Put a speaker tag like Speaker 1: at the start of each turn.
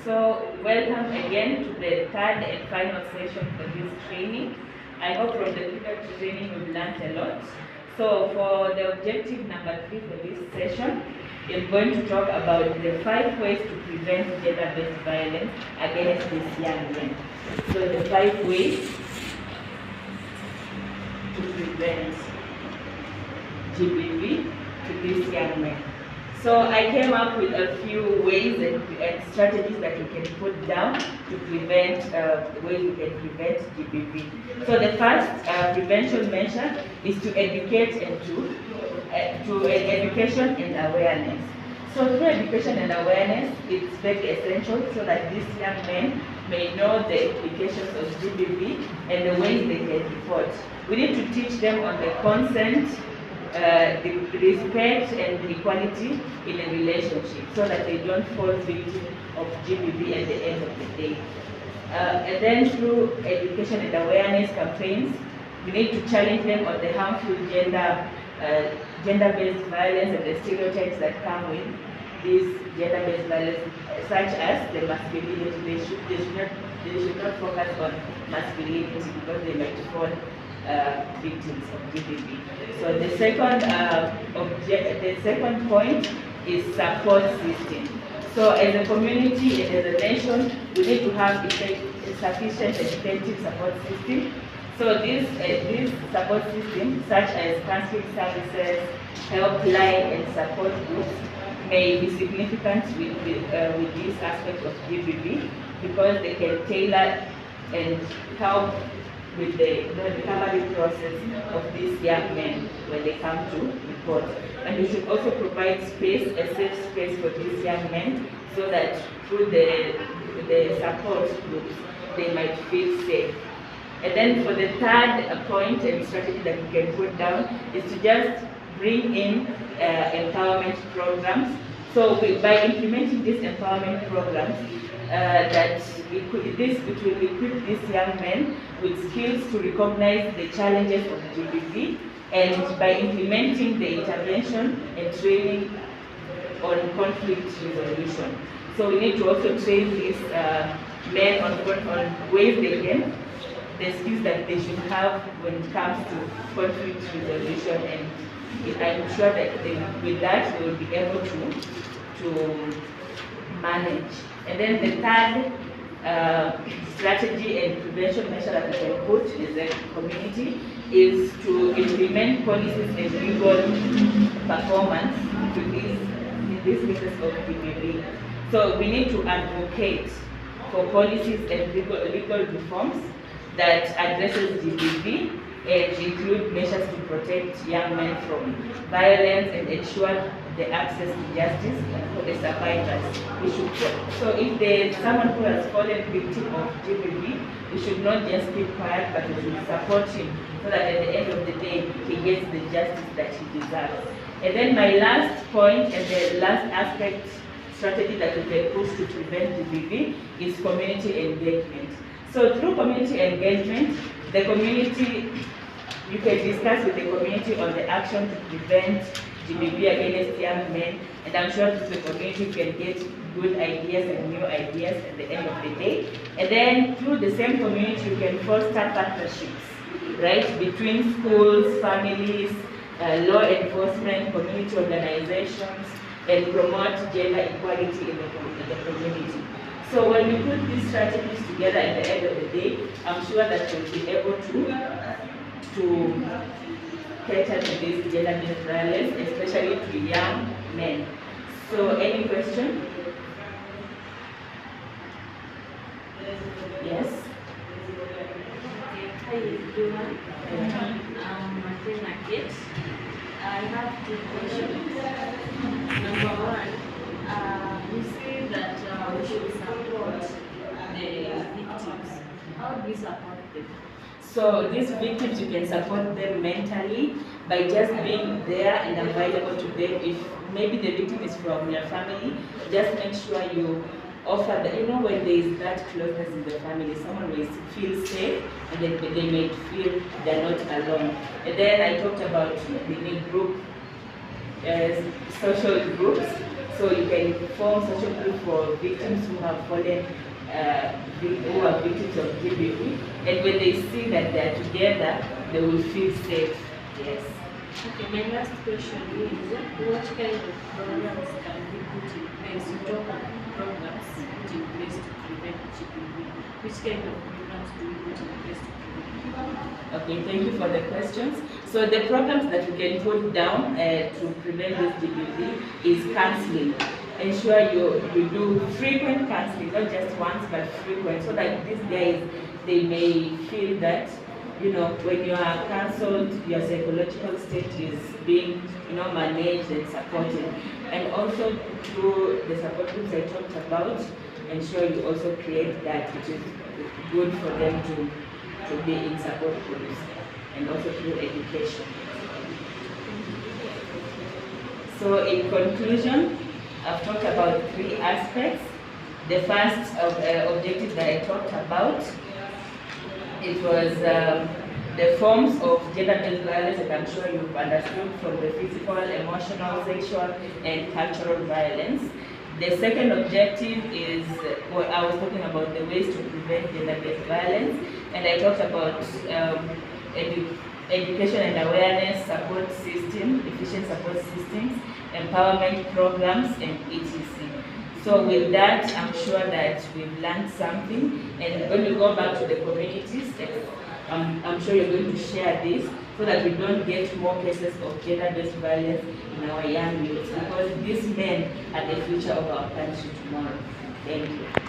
Speaker 1: So, welcome again to the third and final session for this training. I hope from the previous training you've learned a lot. So, for the objective number 3 for this session, we're going to talk about the 5 ways to prevent gender-based violence against these young men. So, the 5 ways to prevent GBV to these young men. So I came up with a few ways and strategies that you can put down to prevent, ways you can prevent GBV. So the first prevention measure is to educate and to education and awareness. So through education and awareness, it's very essential so that these young men may know the implications of GBV and the ways they can report. We need to teach them on the consent, the respect and equality in a relationship so that they don't fall victim of GBV at the end of the day. And then through education and awareness campaigns, we need to challenge them on the harmful gender-based violence and the stereotypes that come with this gender-based violence, such as the masculinity. They should not focus on masculinity because they might fall victims of GBV. So the second point is support system. So as a community and as a nation, we need to have a sufficient and effective support system. So this support system, such as counseling services, helpline and support groups, may be significant with this aspect of GBV because they can tailor and help with the recovery process of these young men when they come to report. And we should also provide space, a safe space for these young men so that through the support groups, they might feel safe. And then for the third point and strategy that we can put down is to just bring in empowerment programs. So by implementing these empowerment programs, it will equip these young men with skills to recognize the challenges of GBV, and by implementing the intervention and training on conflict resolution. So we need to also train these men on ways the skills that they should have when it comes to conflict resolution, and I'm sure that with that they will be able to manage. And then the third strategy and prevention measure that we can put as a community is to implement policies and legal performance in this cases of GBV. So we need to advocate for policies and legal reforms that addresses GBV and include measures to protect young men from violence and ensure the access to justice for the survivors. So if there's someone who has fallen victim of GBV, we should not just keep quiet, but we should support him so that at the end of the day, he gets the justice that he deserves. And then my last point and the last aspect strategy that we can push to prevent GBV is community engagement. So through community engagement, the community, you can discuss with the community on the action to prevent GBV against young men, and I'm sure the community can get good ideas and new ideas at the end of the day. And then through the same community, you can foster partnerships, right, between schools, families, law enforcement, community organizations, and promote gender equality in the community. So when we put these strategies together at the end of the day, I'm sure that we'll be able to cater to this gender-based violence, especially to young men. So any question? Yes?
Speaker 2: Hi everyone, I'm Martina Kate. I have 2 questions. Number 1, you say that we should support the victims. How do we support them?
Speaker 1: So these victims, you can support them mentally by just being there and available to them. If maybe the victim is from your family, just make sure you offer that, when there is that closeness in the family, someone will feel safe and then they may feel they're not alone. And then I talked about the group, social groups. So you can form such a group for victims who have fallen, who are victims of GBV, and when they see that they are together, they will feel safe. Yes.
Speaker 2: Okay, my last question is, what kind of programs can we put in place? You talk of programs put in place to prevent GBV. Which kind of programs do we put in place to prevent?
Speaker 1: Okay, thank you for the questions. So the programs that we can put down to prevent this GBV is counseling. Ensure you do frequent counseling, not just once but frequent, so that these guys, they may feel that, you know, when you are counseled, your psychological state is being, you know, managed and supported. And also through the support groups I talked about, ensure you also create that, which is good for them to be in support groups, and also through education. So in conclusion, I've talked about 3 aspects. The first objective that I talked about, it was the forms of gender-based violence that I'm sure you've understood, from the physical, emotional, sexual, and cultural violence. The second objective is, well, I was talking about the ways to prevent gender-based violence, and I talked about education and awareness support system, efficient support systems, empowerment programs, and etc. So with that, I'm sure that we've learned something, and when we go back to the communities, I'm sure you're going to share this so that we don't get more cases of gender-based violence in our young youth, because these men are the future of our country tomorrow. Thank you.